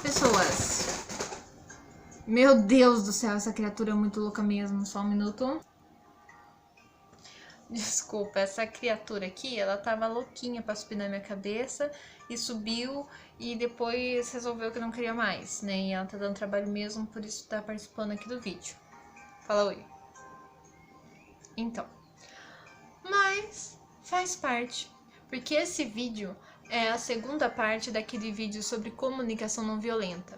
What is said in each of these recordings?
pessoas. Meu Deus do céu, essa criatura é muito louca mesmo. Só um minuto. Desculpa, essa criatura aqui, ela tava louquinha pra subir na minha cabeça e subiu e depois resolveu que não queria mais, né? E ela tá dando trabalho mesmo, por isso tá participando aqui do vídeo. Fala oi. Então, mas faz parte, porque esse vídeo é a segunda parte daquele vídeo sobre comunicação não violenta.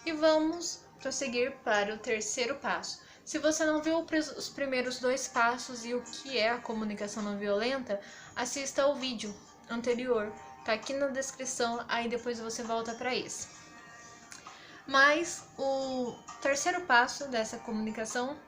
E vamos prosseguir para o terceiro passo. Se você não viu os primeiros dois passos e o que é a comunicação não violenta, assista ao vídeo anterior, tá aqui na descrição, aí depois você volta para esse. Mas o terceiro passo dessa comunicação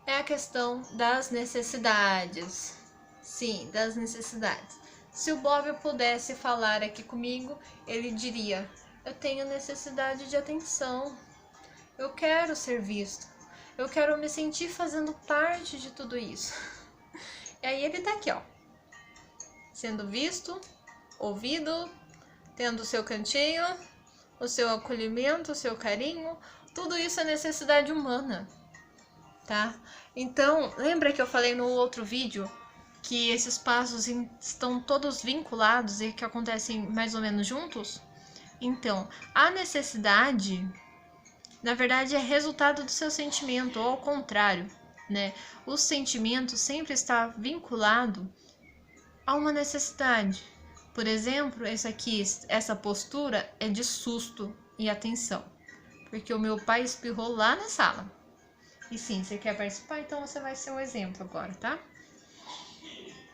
é a questão das necessidades. Sim, das necessidades. Se o Bob pudesse falar aqui comigo, ele diria: eu tenho necessidade de atenção, eu quero ser visto, eu quero me sentir fazendo parte de tudo isso. E aí ele tá aqui, ó, sendo visto, ouvido, tendo o seu cantinho, o seu acolhimento, o seu carinho, tudo isso é necessidade humana, tá? Então, lembra que eu falei no outro vídeo que esses passos estão todos vinculados e que acontecem mais ou menos juntos? Então, a necessidade, na verdade, é resultado do seu sentimento, ou ao contrário, né? O sentimento sempre está vinculado a uma necessidade. Por exemplo, essa postura é de susto e atenção, porque o meu pai espirrou lá na sala. E sim, você quer participar? Então você vai ser um exemplo agora, tá?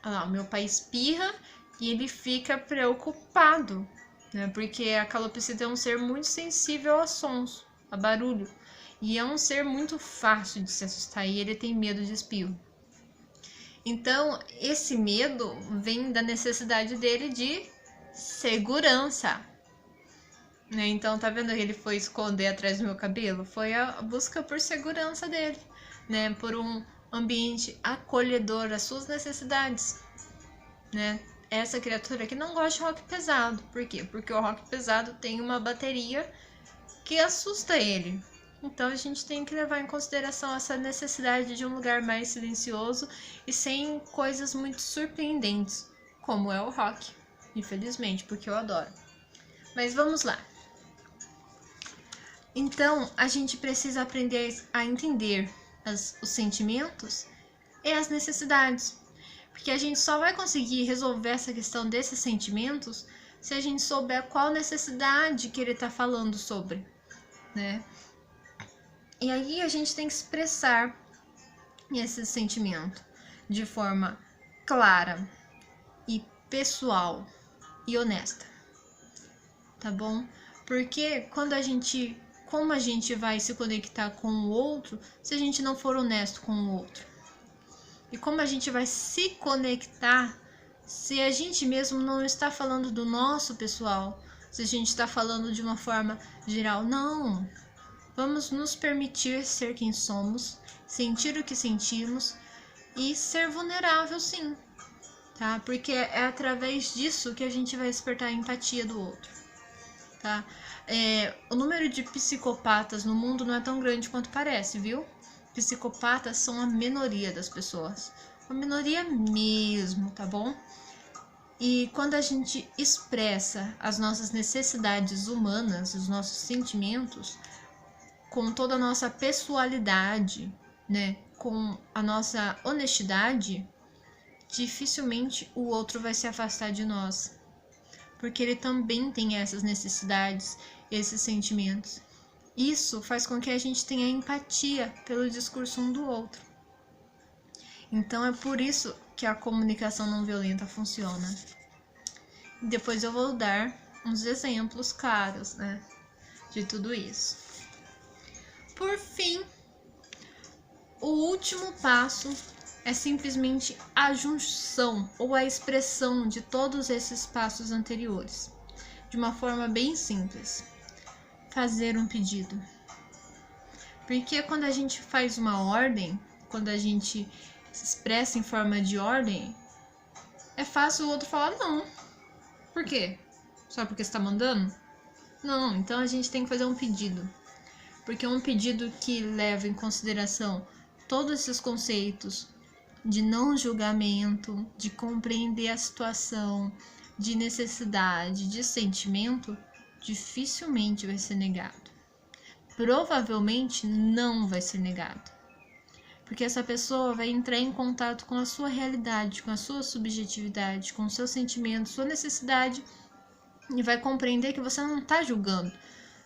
Olha lá, o meu pai espirra e ele fica preocupado, né? Porque a calopsita é um ser muito sensível a sons, a barulho. E é um ser muito fácil de se assustar e ele tem medo de espirro. Então, esse medo vem da necessidade dele de segurança. Né? Então, tá vendo que ele foi esconder atrás do meu cabelo? Foi a busca por segurança dele, né? Por um ambiente acolhedor às suas necessidades, né? Essa criatura aqui não gosta de rock pesado. Por quê? Porque o rock pesado tem uma bateria que assusta ele. Então a gente tem que levar em consideração essa necessidade de um lugar mais silencioso e sem coisas muito surpreendentes, como é o rock, infelizmente, porque eu adoro. Mas vamos lá. Então a gente precisa aprender a entender os sentimentos e as necessidades, porque a gente só vai conseguir resolver essa questão desses sentimentos se a gente souber qual necessidade que ele está falando sobre, né? E aí a gente tem que expressar esse sentimento de forma clara e pessoal e honesta, tá bom? Porque como a gente vai se conectar com o outro se a gente não for honesto com o outro? E como a gente vai se conectar se a gente mesmo não está falando do nosso pessoal, se a gente está falando de uma forma geral? Não! Vamos nos permitir ser quem somos, sentir o que sentimos e ser vulnerável, sim, tá? Porque é através disso que a gente vai despertar a empatia do outro, tá? O número de psicopatas no mundo não é tão grande quanto parece, viu? Psicopatas são a minoria das pessoas, a minoria mesmo, tá bom? E quando a gente expressa as nossas necessidades humanas, os nossos sentimentos, com toda a nossa pessoalidade, né, com a nossa honestidade, dificilmente o outro vai se afastar de nós, porque ele também tem essas necessidades, esses sentimentos. Isso faz com que a gente tenha empatia pelo discurso um do outro. Então é por isso que a comunicação não violenta funciona. Depois eu vou dar uns exemplos claros, né, de tudo isso. Por fim, o último passo é simplesmente a junção ou a expressão de todos esses passos anteriores, de uma forma bem simples. Fazer um pedido. Porque quando a gente faz uma ordem, quando a gente se expressa em forma de ordem, é fácil o outro falar não. Por quê? Só porque você está mandando? Não, então a gente tem que fazer um pedido. Porque é um pedido que leva em consideração todos esses conceitos de não julgamento, de compreender a situação, de necessidade, de sentimento, dificilmente vai ser negado. Provavelmente não vai ser negado. Porque essa pessoa vai entrar em contato com a sua realidade, com a sua subjetividade, com o seu sentimento, sua necessidade, e vai compreender que você não está julgando.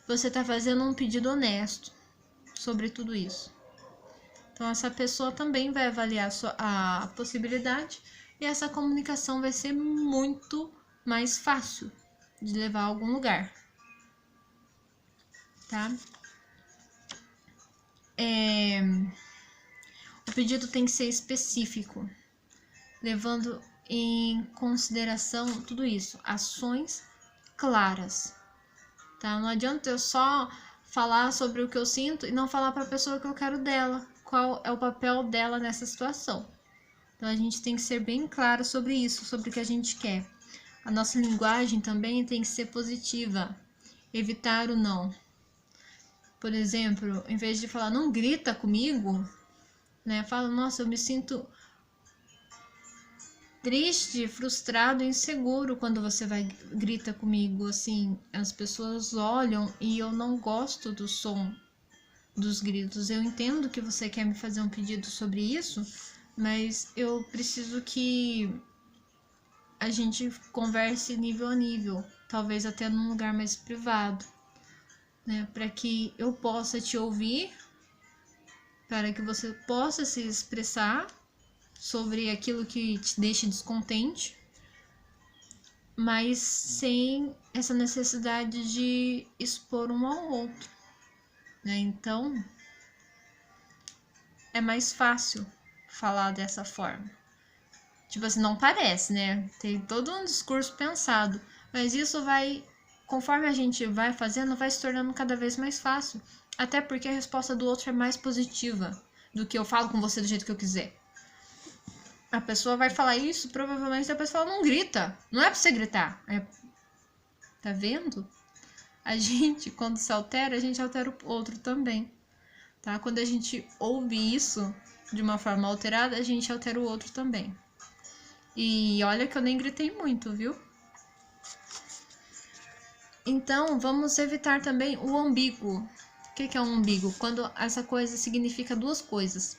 Você está fazendo um pedido honesto sobre tudo isso. Então, essa pessoa também vai avaliar a possibilidade e essa comunicação vai ser muito mais fácil de levar a algum lugar. Tá? O pedido tem que ser específico, levando em consideração tudo isso, ações claras. Tá? Não adianta eu só falar sobre o que eu sinto e não falar para a pessoa que eu quero dela, qual é o papel dela nessa situação. Então a gente tem que ser bem claro sobre isso, sobre o que a gente quer. A nossa linguagem também tem que ser positiva, evitar o não. Por exemplo, em vez de falar não grita comigo, né? Fala, nossa, eu me sinto triste, frustrado, inseguro quando você grita comigo, assim, as pessoas olham e eu não gosto do som dos gritos. Eu entendo que você quer me fazer um pedido sobre isso, mas eu preciso que a gente converse nível a nível, talvez até num lugar mais privado, né, para que eu possa te ouvir, para que você possa se expressar sobre aquilo que te deixa descontente, mas sem essa necessidade de expor um ao outro, né? Então, é mais fácil falar dessa forma. Tipo assim, não parece, né? Tem todo um discurso pensado, mas isso vai, conforme a gente vai fazendo, vai se tornando cada vez mais fácil. Até porque a resposta do outro é mais positiva do que eu falo com você do jeito que eu quiser. A pessoa vai falar isso, provavelmente depois fala, não grita. Não é pra você gritar. Tá vendo? A gente, quando se altera, a gente altera o outro também. Tá? Quando a gente ouve isso de uma forma alterada, a gente altera o outro também. E olha que eu nem gritei muito, viu? Então, vamos evitar também o ambíguo. O que é um ambíguo? Quando essa coisa significa duas coisas,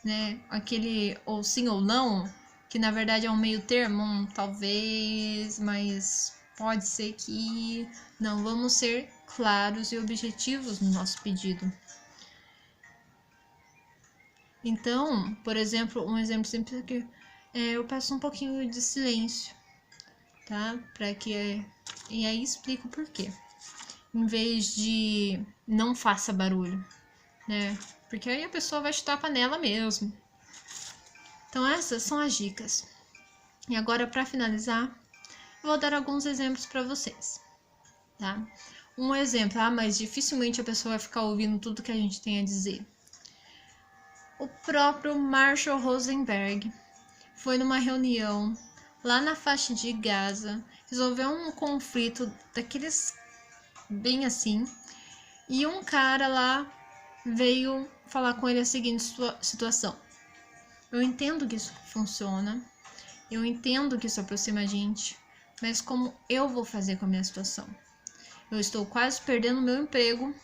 né? Aquele ou sim ou não, que na verdade é um meio termo, talvez, mas pode ser que não. Vamos ser claros e objetivos no nosso pedido. Então, por exemplo, um exemplo simples aqui, eu peço um pouquinho de silêncio, tá? E aí explico por quê. Em vez de não faça barulho, né? Porque aí a pessoa vai chutar a panela mesmo. Então essas são as dicas. E agora, para finalizar, eu vou dar alguns exemplos para vocês, tá? Um exemplo, mas dificilmente a pessoa vai ficar ouvindo tudo que a gente tem a dizer. O próprio Marshall Rosenberg foi numa reunião lá na faixa de Gaza, resolveu um conflito daqueles bem assim, e um cara lá veio falar com ele a seguinte situação. Eu entendo que isso funciona, eu entendo que isso aproxima a gente, mas como eu vou fazer com a minha situação? Eu estou quase perdendo meu emprego,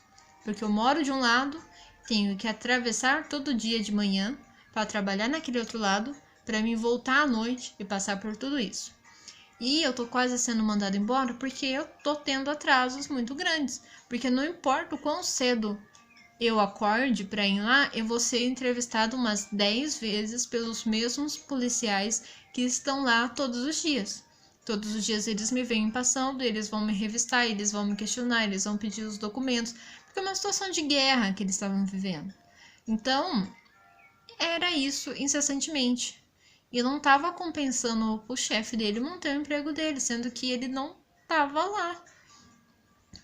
porque eu moro de um lado, tenho que atravessar todo dia de manhã para trabalhar naquele outro lado, para mim voltar à noite e passar por tudo isso. E eu tô quase sendo mandada embora porque eu tô tendo atrasos muito grandes. Porque não importa o quão cedo eu acorde para ir lá, eu vou ser entrevistado umas 10 vezes pelos mesmos policiais que estão lá todos os dias. Todos os dias eles me vêm passando, eles vão me revistar, eles vão me questionar, eles vão pedir os documentos, porque é uma situação de guerra que eles estavam vivendo. Então, era isso incessantemente. E não estava compensando o chefe dele manter o emprego dele, sendo que ele não estava lá.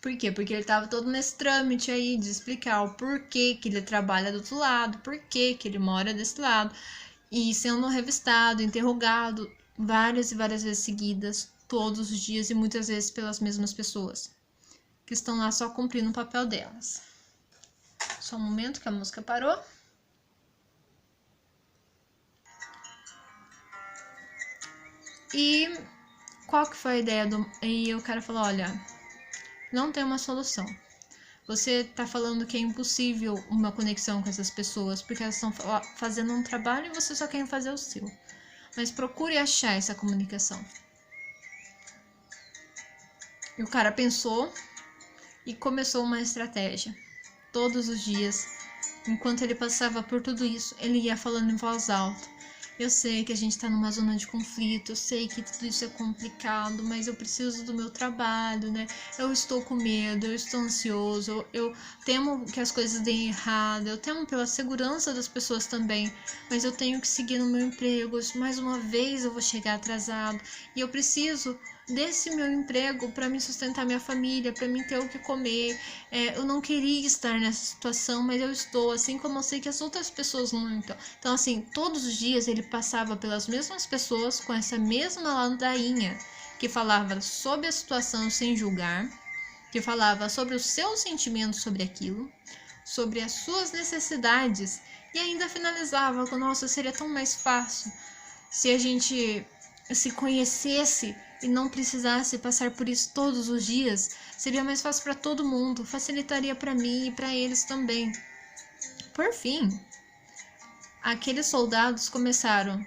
Por quê? Porque ele estava todo nesse trâmite aí de explicar o porquê que ele trabalha do outro lado, porquê que ele mora desse lado, e sendo revistado, interrogado várias e várias vezes seguidas, todos os dias e muitas vezes pelas mesmas pessoas. que estão lá só cumprindo o papel delas. Só um momento que a música parou. E qual que foi a ideia E o cara falou, olha, não tem uma solução. Você tá falando que é impossível uma conexão com essas pessoas, porque elas estão fazendo um trabalho e você só quer fazer o seu. Mas procure achar essa comunicação. E o cara pensou e começou uma estratégia. Todos os dias, enquanto ele passava por tudo isso, ele ia falando em voz alta. Eu sei que a gente tá numa zona de conflito, eu sei que tudo isso é complicado, mas eu preciso do meu trabalho, né? Eu estou com medo, eu estou ansioso, eu temo que as coisas deem errado, eu temo pela segurança das pessoas também, mas eu tenho que seguir no meu emprego, mais uma vez eu vou chegar atrasado, e eu preciso desse meu emprego para me sustentar minha família, para mim ter o que comer. Eu não queria estar nessa situação, mas eu estou, assim como eu sei que as outras pessoas não estão. Então, assim, todos os dias ele passava pelas mesmas pessoas com essa mesma ladainha que falava sobre a situação sem julgar, que falava sobre os seus sentimentos sobre aquilo, sobre as suas necessidades, e ainda finalizava com, nossa, seria tão mais fácil se a gente se conhecesse e não precisasse passar por isso todos os dias. Seria mais fácil para todo mundo, facilitaria para mim e para eles também. Por fim, aqueles soldados começaram: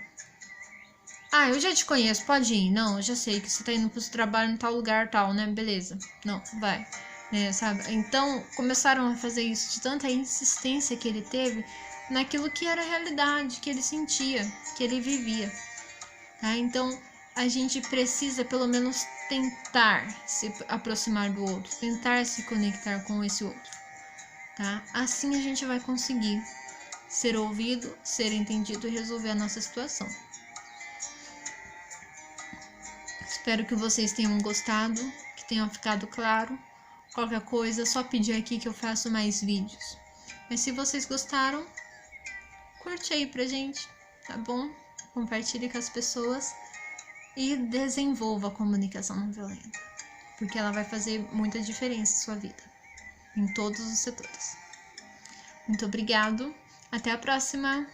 ah, eu já te conheço, pode ir. Não, eu já sei que você tá indo pro seu trabalho em tal lugar, tal, né? Beleza. Não, vai. Né, sabe? Então, começaram a fazer isso de tanta insistência que ele teve naquilo que era a realidade, que ele sentia, que ele vivia. Tá? Então, a gente precisa pelo menos tentar se aproximar do outro, tentar se conectar com esse outro, tá? Assim a gente vai conseguir ser ouvido, ser entendido e resolver a nossa situação. Espero que vocês tenham gostado, que tenha ficado claro. Qualquer coisa, é só pedir aqui que eu faço mais vídeos. Mas se vocês gostaram, curte aí pra gente, tá bom? Compartilhe com as pessoas. E desenvolva a comunicação não violenta, porque ela vai fazer muita diferença em sua vida, em todos os setores. Muito obrigado, até a próxima!